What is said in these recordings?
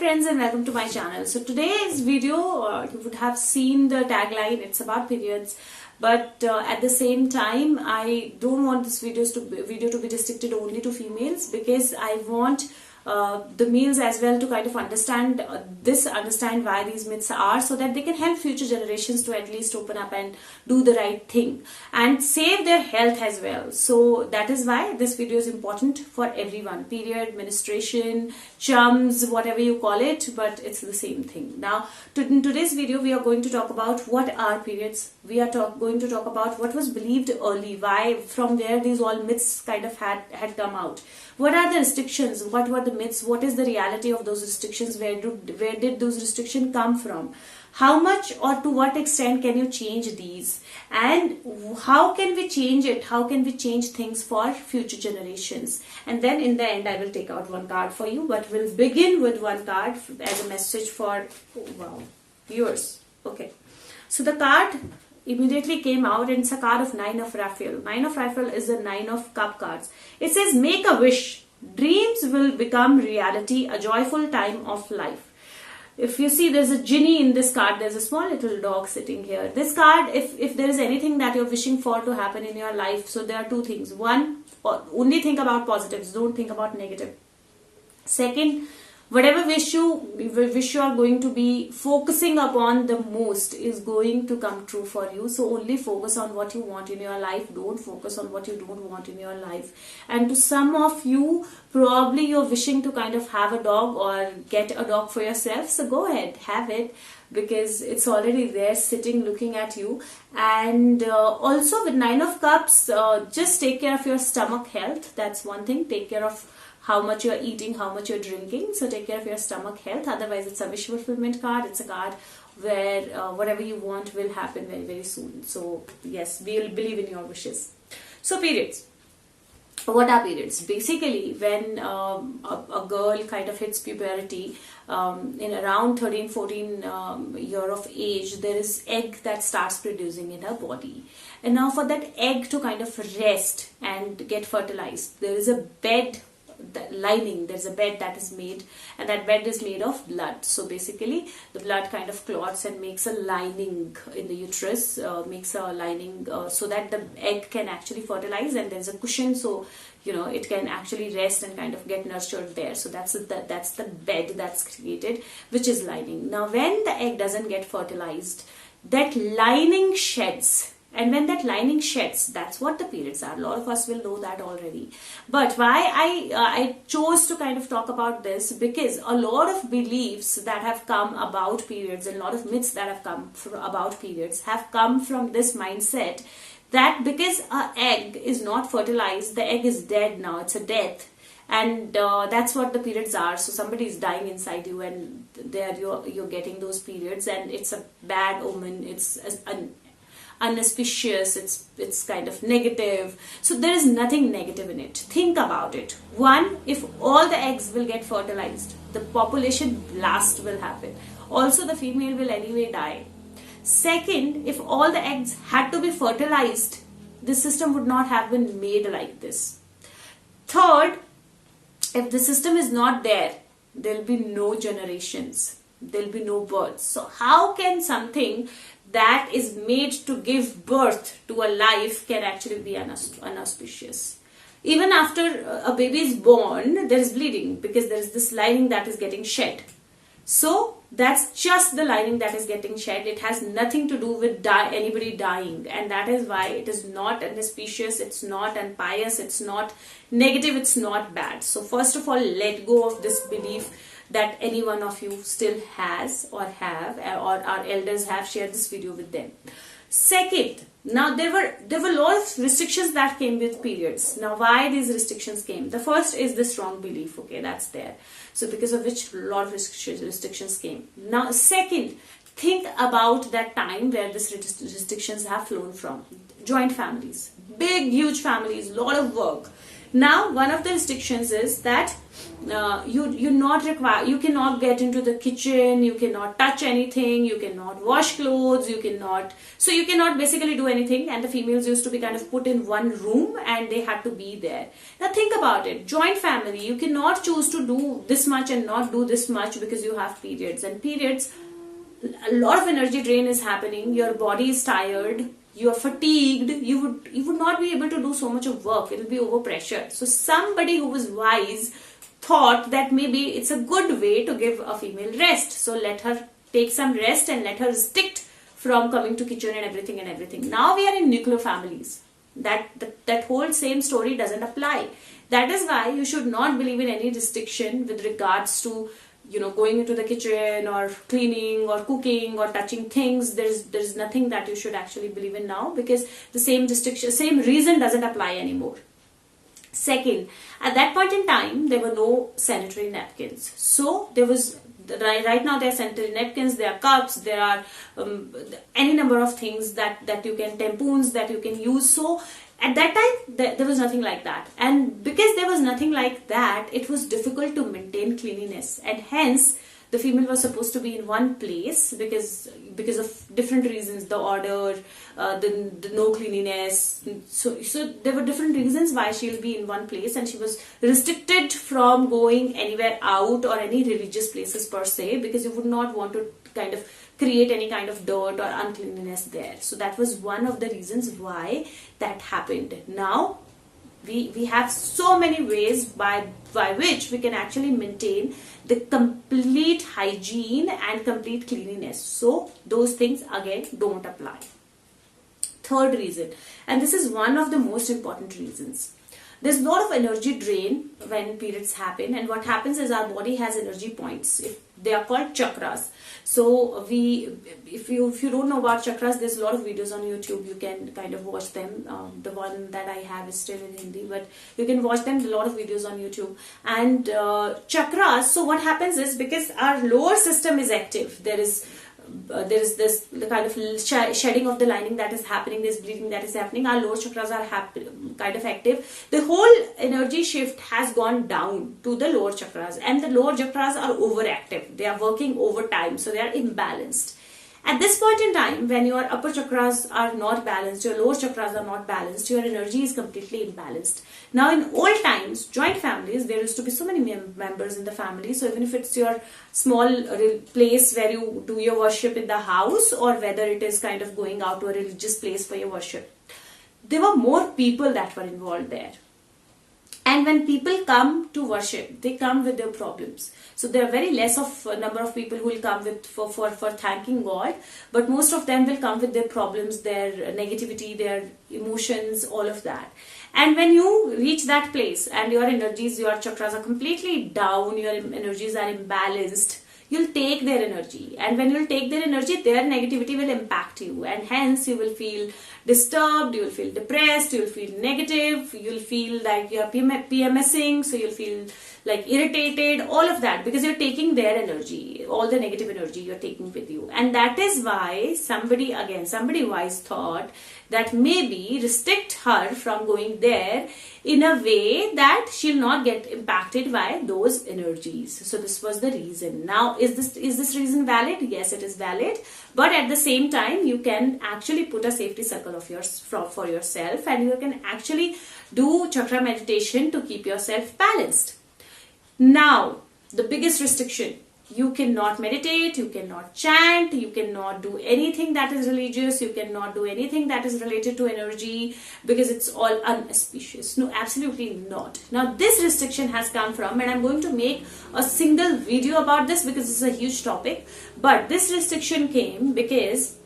friends and welcome to my channel. So today's video, you would have seen the tagline. It's about periods, but at the same time I don't want this video to be restricted only to females, because I want the males as well to kind of understand why these myths are, so that they can help future generations to at least open up and do the right thing and save their health as well. So that is why this video is important for everyone. Period, menstruation, chums, whatever you call it, but it's the same thing. Now in today's video we are going to talk about what are periods. We are going to talk about what was believed early, why, from where these all myths kind of had come out. What are the restrictions? What were the myths? What is the reality of those restrictions? Where did those restrictions come from? How much or to what extent can you change these? And how can we change it? How can we change things for future generations? And then in the end I will take out one card for you, but we'll begin with one card as a message for viewers. Okay. So the card immediately came out, and it's a card of Nine of Raphael. Nine of Raphael is the Nine of Cup cards. It says, make a wish. Dreams will become reality, a joyful time of life. If you see, there's a genie in this card. There's a small little dog sitting here. This card, if there is anything that you're wishing for to happen in your life, so there are two things. One, only think about positives. Don't think about negative. Second, whatever wish you are going to be focusing upon the most is going to come true for you. So only focus on what you want in your life. Don't focus on what you don't want in your life. And to some of you, probably you're wishing to kind of have a dog or get a dog for yourself. So go ahead, have it, because it's already there sitting looking at you. And also with Nine of Cups, just take care of your stomach health. That's one thing. Take care of how much you're eating, how much you're drinking. So take care of your stomach health. Otherwise, it's a wish fulfillment card. It's a card where whatever you want will happen very, very soon. So yes, we'll believe in your wishes. So periods. What are periods? Basically, when a girl kind of hits puberty, in around 13-14 year of age, there is egg that starts producing in her body. And now for that egg to kind of rest and get fertilized, there is a bed lining. There's a bed that is made, and that bed is made of blood. So basically the blood kind of clots and makes a lining in the uterus, makes a lining so that the egg can actually fertilize, and there's a cushion, so it can actually rest and kind of get nurtured there. So that's the bed that's created, which is lining. Now when the egg doesn't get fertilized, that lining sheds. And when that lining sheds, that's what the periods are. A lot of us will know that already. But why I chose to kind of talk about this, because a lot of beliefs that have come about periods and a lot of myths that have come about periods have come from this mindset that because an egg is not fertilized, the egg is dead now. It's a death. And that's what the periods are. So somebody is dying inside you, and there you're getting those periods, and it's a bad omen. It's unauspicious, it's kind of negative. So there is nothing negative in it. Think about it. One, if all the eggs will get fertilized, the population blast will happen. Also, the female will anyway die. Second, if all the eggs had to be fertilized, the system would not have been made like this. Third, if the system is not there, there'll be no generations. There'll be no births. So how can something that is made to give birth to a life can actually be unauspicious? Even after a baby is born, there is bleeding, because there is this lining that is getting shed. So that's just the lining that is getting shed. It has nothing to do with anybody dying, and that is why it is not unauspicious, it's not unpious, it's not negative, it's not bad. So first of all, let go of this belief that any one of you still has or have, or our elders have shared this video with them. Second, now there were a lot of restrictions that came with periods. Now why these restrictions came? The first is the strong belief, okay, that's there. So because of which a lot of restrictions came. Now second, think about that time where these restrictions have flown from. Joint families, big huge families, lot of work. Now, one of the restrictions is that you cannot get into the kitchen, you cannot touch anything, you cannot wash clothes, you cannot basically do anything. And the females used to be kind of put in one room and they had to be there. Now think about it, joint family, you cannot choose to do this much and not do this much because you have periods. And periods, a lot of energy drain is happening, your body is tired, you are fatigued, you would not be able to do so much of work, it will be overpressured. So somebody who was wise thought that maybe it's a good way to give a female rest, so let her take some rest and let her restrict from coming to kitchen and everything. Now we are in nuclear families, that whole same story doesn't apply. That is why you should not believe in any restriction with regards to going into the kitchen or cleaning or cooking or touching things. There's nothing that you should actually believe in now, because the same reason doesn't apply anymore. Second, at that point in time, there were no sanitary napkins. So there was, right now there are sanitary napkins, there are cups, there are any number of things that you can, tampons that you can use. So at that time, there was nothing like that. And because there was nothing like that, it was difficult to maintain cleanliness. And hence, the female was supposed to be in one place because of different reasons, the order, the no cleanliness. So there were different reasons why she'll be in one place, and she was restricted from going anywhere out or any religious places per se, because you would not want to kind of create any kind of dirt or uncleanliness there. So that was one of the reasons why that happened. Now we have so many ways by which we can actually maintain the complete hygiene and complete cleanliness. So those things again don't apply. Third reason, and this is one of the most important reasons. There's a lot of energy drain when periods happen, and what happens is our body has energy points. They are called chakras. So if you don't know about chakras, there's a lot of videos on YouTube. You can kind of watch them. The one that I have is still in Hindi, but you can watch them. A lot of videos on YouTube. And chakras. So what happens is, because our lower system is active, there is this the kind of shedding of the lining that is happening, this bleeding that is happening, our lower chakras are kind of active. The whole energy shift has gone down to the lower chakras, and the lower chakras are overactive. They are working overtime, so they are imbalanced. At this point in time, when your upper chakras are not balanced, your lower chakras are not balanced, your energy is completely imbalanced. Now, in old times, joint families, there used to be so many members in the family. So even if it's your small place where you do your worship in the house, or whether it is kind of going out to a religious place for your worship, there were more people that were involved there. And when people come to worship, they come with their problems. So there are very less of a number of people who will come with for thanking God, but most of them will come with their problems, their negativity, their emotions, all of that. And when you reach that place and your energies, your chakras are completely down, your energies are imbalanced, you'll take their energy. And when you'll take their energy, their negativity will impact you. And hence you will feel disturbed, you will feel depressed, you will feel negative, you'll feel like you're PMSing, so you'll feel like irritated, all of that, because you're taking their energy, all the negative energy you're taking with you. And that is why somebody wise thought that maybe restrict her from going there in a way that she'll not get impacted by those energies. So this was the reason. Now, is this reason valid? Yes, it is valid. But at the same time, you can actually put a safety circle of yours for yourself, and you can actually do chakra meditation to keep yourself balanced. Now, the biggest restriction, you cannot meditate, you cannot chant, you cannot do anything that is religious, you cannot do anything that is related to energy, because it's all unauspicious. No, absolutely not. Now, this restriction has come from, and I'm going to make a single video about this because it's a huge topic, but this restriction came because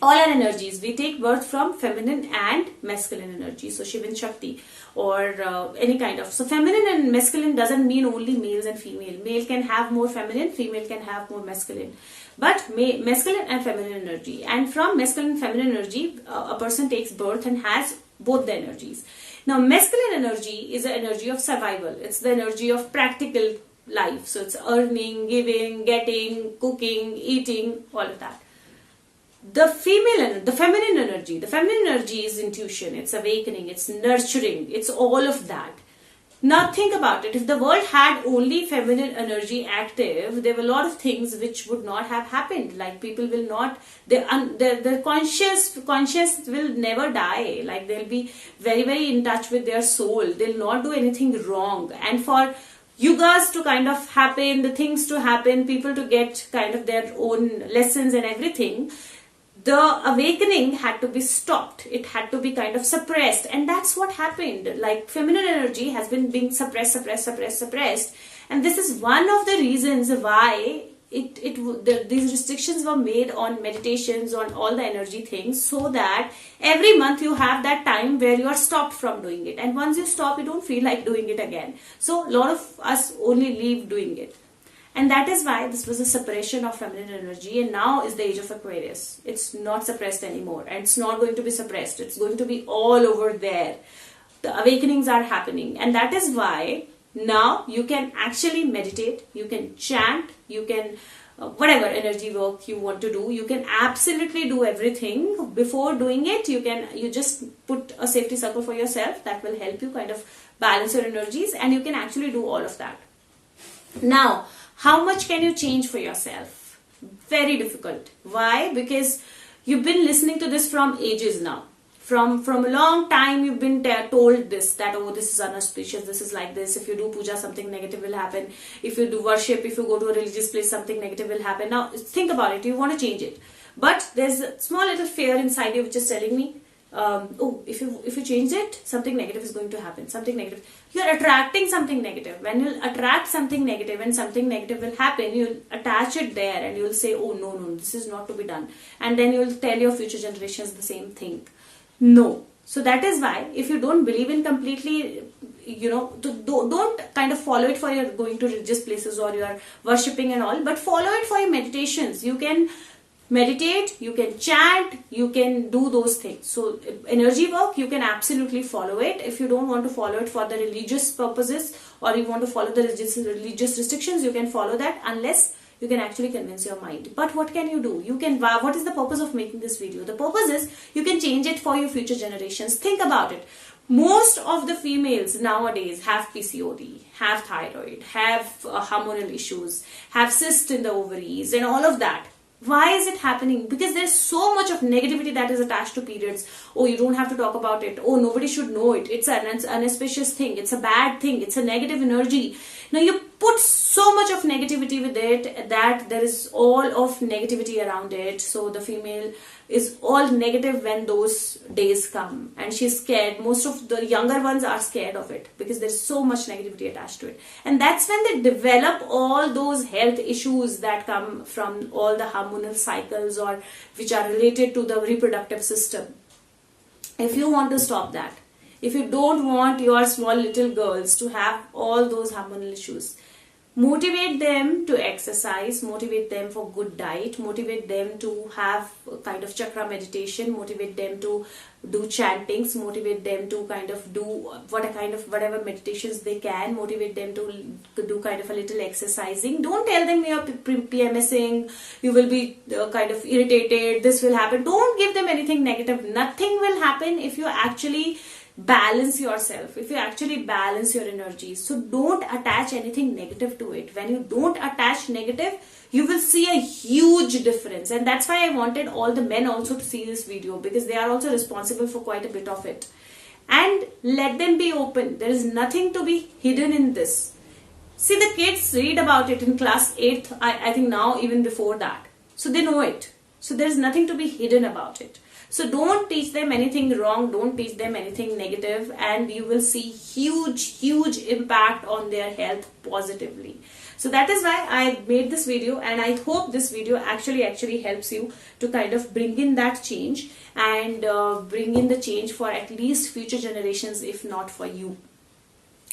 all our energies, we take birth from feminine and masculine energy. So Shivan Shakti or any kind of. So feminine and masculine doesn't mean only males and female. Male can have more feminine, female can have more masculine. But masculine and feminine energy. And from masculine and feminine energy, a person takes birth and has both the energies. Now masculine energy is the energy of survival. It's the energy of practical life. So it's earning, giving, getting, cooking, eating, all of that. the feminine energy is intuition, it's awakening, it's nurturing, it's all of that. Now think about it. If the world had only feminine energy active, there were a lot of things which would not have happened. Like people will not, their conscious will never die. Like they'll be very, very in touch with their soul. They'll not do anything wrong. And for yugas to kind of happen, the things to happen, people to get kind of their own lessons and everything, the awakening had to be stopped. It had to be kind of suppressed, and that's what happened. Like feminine energy has been being suppressed, and this is one of the reasons why these restrictions were made on meditations, on all the energy things, so that every month you have that time where you are stopped from doing it, and once you stop, you don't feel like doing it again. So a lot of us only leave doing it. And that is why this was a separation of feminine energy, and now is the age of Aquarius. It's not suppressed anymore, and it's not going to be suppressed. It's going to be all over there. The awakenings are happening, and that is why now you can actually meditate, you can chant, you can whatever energy work you want to do, you can absolutely do everything. Before doing it, you just put a safety circle for yourself that will help you kind of balance your energies, and you can actually do all of that. Now, how much can you change for yourself? Very difficult. Why? Because you've been listening to this from ages now. From a long time you've been told this, that oh, this is unauspicious, this is like this, if you do puja something negative will happen, if you do worship, if you go to a religious place something negative will happen. Now think about it, you want to change it, but there's a small little fear inside you which is telling me, oh, if you change it, something negative is going to happen, something negative. You're attracting something negative. When you'll attract something negative and something negative will happen, you'll attach it there and you'll say, oh no, this is not to be done. And then you'll tell your future generations the same thing. No. So that is why, if you don't believe in completely, don't kind of follow it for your going to religious places or your worshipping and all, but follow it for your meditations. You can meditate, you can chant, you can do those things. So energy work, you can absolutely follow it. If you don't want to follow it for the religious purposes, or you want to follow the religious restrictions, you can follow that, unless you can actually convince your mind. But what can you do? What is the purpose of making this video? The purpose is you can change it for your future generations. Think about it. Most of the females nowadays have PCOD, have thyroid, have hormonal issues, have cysts in the ovaries and all of that. Why is it happening? Because there's so much of negativity that is attached to periods. Oh, you don't have to talk about it. Oh, nobody should know it. It's an unauspicious thing. It's a bad thing. It's a negative energy. Now you put so much of negativity with it that there is all of negativity around it. So the female is all negative when those days come, and she's scared. Most of the younger ones are scared of it because there's so much negativity attached to it, and that's when they develop all those health issues that come from all the hormonal cycles or which are related to the reproductive system. If you want to stop that, if you don't want your small little girls to have all those hormonal issues, motivate them to exercise, motivate them for good diet, motivate them to have kind of chakra meditation, motivate them to do chantings, motivate them to kind of do whatever meditations they can, motivate them to do kind of a little exercising. Don't tell them you're PMSing, you will be kind of irritated, this will happen. Don't give them anything negative. Nothing will happen if you actually balance yourself, if you actually balance your energies. So don't attach anything negative to it. When you don't attach negative, you will see a huge difference. And that's why I wanted all the men also to see this video, because they are also responsible for quite a bit of it. And let them be open. There is nothing to be hidden in this. See, the kids read about it in class 8th, I think now even before that. So they know it. So there is nothing to be hidden about it. So don't teach them anything wrong, don't teach them anything negative, and you will see huge impact on their health positively. So that is why I made this video, and I hope this video actually helps you to kind of bring in that change and bring in the change for at least future generations, if not for you.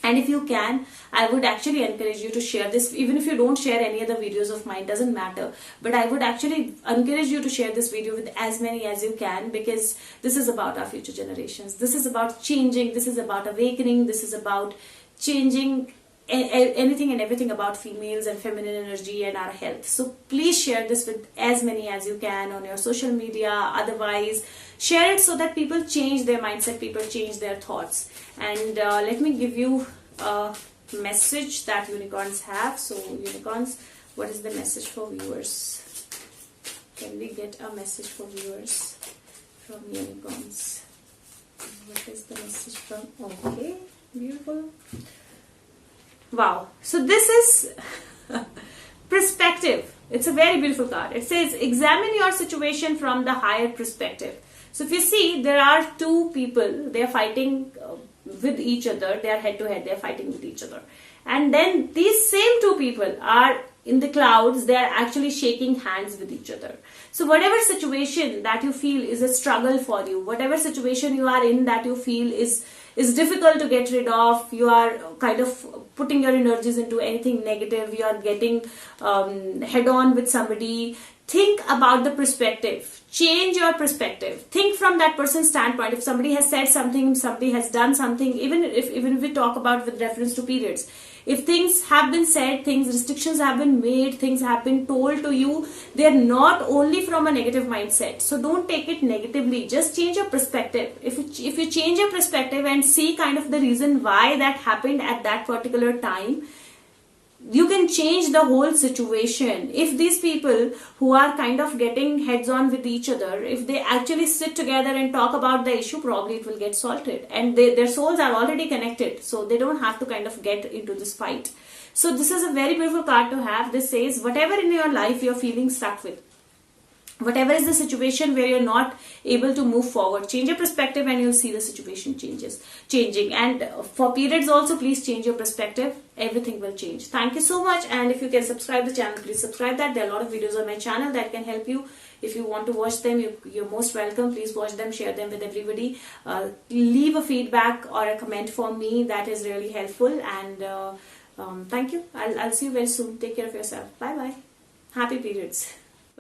And if you can, I would actually encourage you to share this. Even if you don't share any other videos of mine, doesn't matter. But I would actually encourage you to share this video with as many as you can, because this is about our future generations. This is about changing. This is about awakening. This is about changing anything and everything about females and feminine energy and our health. So please share this with as many as you can on your social media. Otherwise, share it so that people change their mindset, people change their thoughts. And let me give you a message that unicorns have. So unicorns, what is the message for viewers? Can we get a message for viewers from unicorns? What is the message from? Okay, beautiful. Wow. So this is perspective. It's a very beautiful card. It says, examine your situation from the higher perspective. So if you see, there are two people, they are fighting with each other. They are head to head. They are fighting with each other. And then these same two people are in the clouds. They are actually shaking hands with each other. So whatever situation that you feel is a struggle for you, whatever situation you are in that you feel is difficult to get rid of, you are kind of putting your energies into anything negative, you are getting head on with somebody, think about the perspective. Change your perspective. Think from that person's standpoint. If somebody has said something, somebody has done something, even if we talk about with reference to periods, if things have been said, restrictions have been made, things have been told to you, they are not only from a negative mindset. So don't take it negatively. Just change your perspective. If you change your perspective and see kind of the reason why that happened at that particular time, you can change the whole situation. If these people who are kind of getting heads on with each other, if they actually sit together and talk about the issue, probably it will get sorted. And their souls are already connected, so they don't have to kind of get into this fight. So this is a very beautiful card to have. This says, whatever in your life you're feeling stuck with, whatever is the situation where you're not able to move forward, change your perspective and you'll see the situation changing. And for periods also, please change your perspective. Everything will change. Thank you so much. And if you can subscribe the channel, please subscribe that. There are a lot of videos on my channel that can help you. If you want to watch them, you're most welcome. Please watch them, share them with everybody. Leave a feedback or a comment for me. That is really helpful. And thank you. I'll see you very soon. Take care of yourself. Bye-bye. Happy periods.